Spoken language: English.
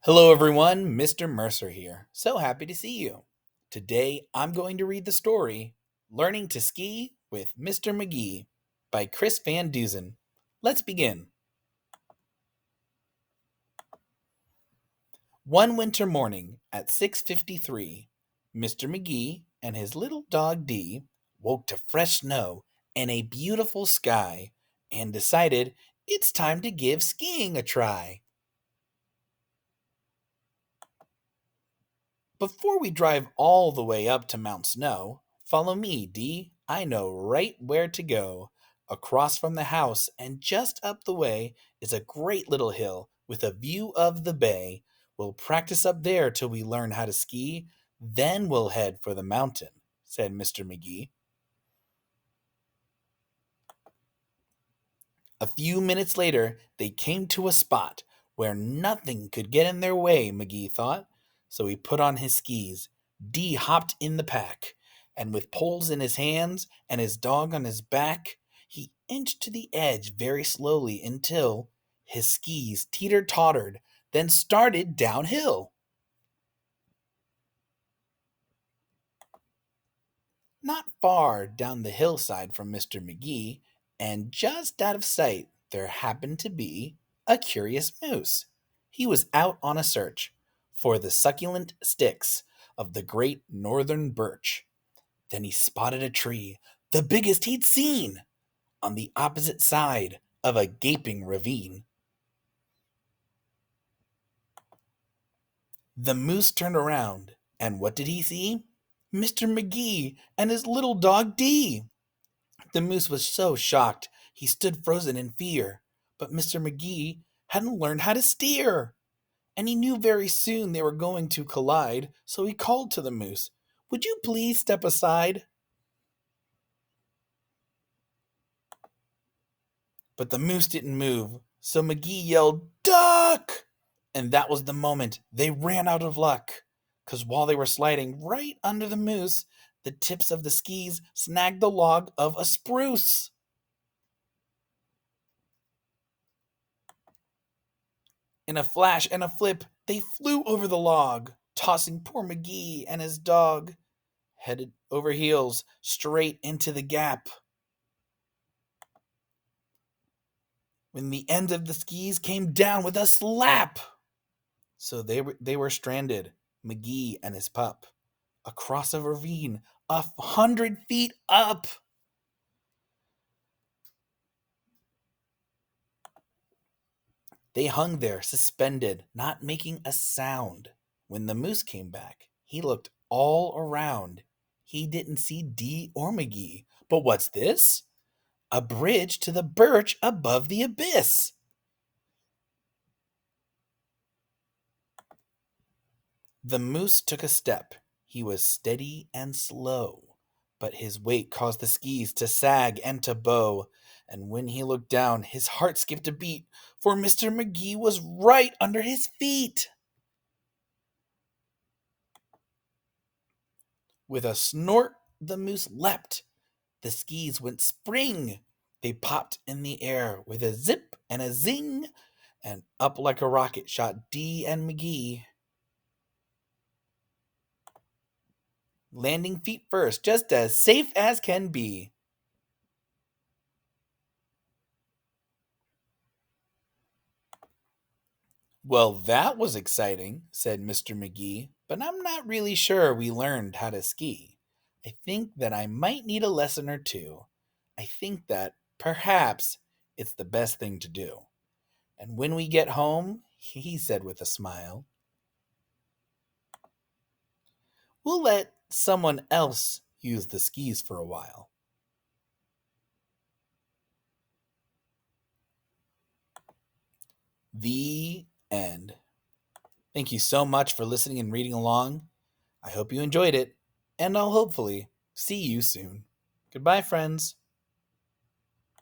Hello, everyone. Mr. Mercer here. So happy to see you. Today, I'm going to read the story Learning to Ski with Mr. Magee by Chris Van Dusen. Let's begin. One winter morning at 6:53, Mr. Magee and his little dog Dee woke to fresh snow and a beautiful sky and decided it's time to give skiing a try. Before we drive all the way up to Mount Snow, follow me, Dee. I know right where to go. Across from the house and just up the way is a great little hill with a view of the bay. We'll practice up there till we learn how to ski, then we'll head for the mountain, said Mr. Magee. A few minutes later, they came to a spot where nothing could get in their way, Magee thought. So he put on his skis. Dee hopped in the pack, and with poles in his hands and his dog on his back, he inched to the edge very slowly until his skis teeter-tottered, then started downhill. Not far down the hillside from Mr. Magee, and just out of sight, there happened to be a curious moose. He was out on a search for the succulent sticks of the great northern birch. Then he spotted a tree, the biggest he'd seen, on the opposite side of a gaping ravine. The moose turned around, and what did he see? Mr. Magee and his little dog Dee. The moose was so shocked he stood frozen in fear. But Mr. Magee hadn't learned how to steer, and he knew very soon they were going to collide, so he called to the moose, "Would you please step aside?" But the moose didn't move, so Magee yelled, "Duck!" And that was the moment they ran out of luck, because while they were sliding right under the moose, the tips of the skis snagged the log of a spruce. In a flash and a flip, they flew over the log, tossing poor Magee and his dog, headed over heels, straight into the gap. When the ends of the skis came down with a slap, so they were stranded, Magee and his pup, across a ravine 100 feet up. They hung there, suspended, not making a sound. When the moose came back, he looked all around. He didn't see Dee or Magee. But what's this? A bridge to the birch above the abyss. The moose took a step. He was steady and slow, but his weight caused the skis to sag and to bow. And when he looked down, his heart skipped a beat, for Mr. Magee was right under his feet. With a snort, the moose leapt. The skis went spring. They popped in the air with a zip and a zing, and up like a rocket shot Dee and Magee, landing feet first, just as safe as can be. Well, that was exciting, said Mr. Magee, but I'm not really sure we learned how to ski. I think that I might need a lesson or two. I think that perhaps it's the best thing to do. And when we get home, he said with a smile, we'll let someone else use the skis for a while. The end. Thank you so much for listening and reading along. I hope you enjoyed it, and I'll hopefully see you soon. Goodbye, friends.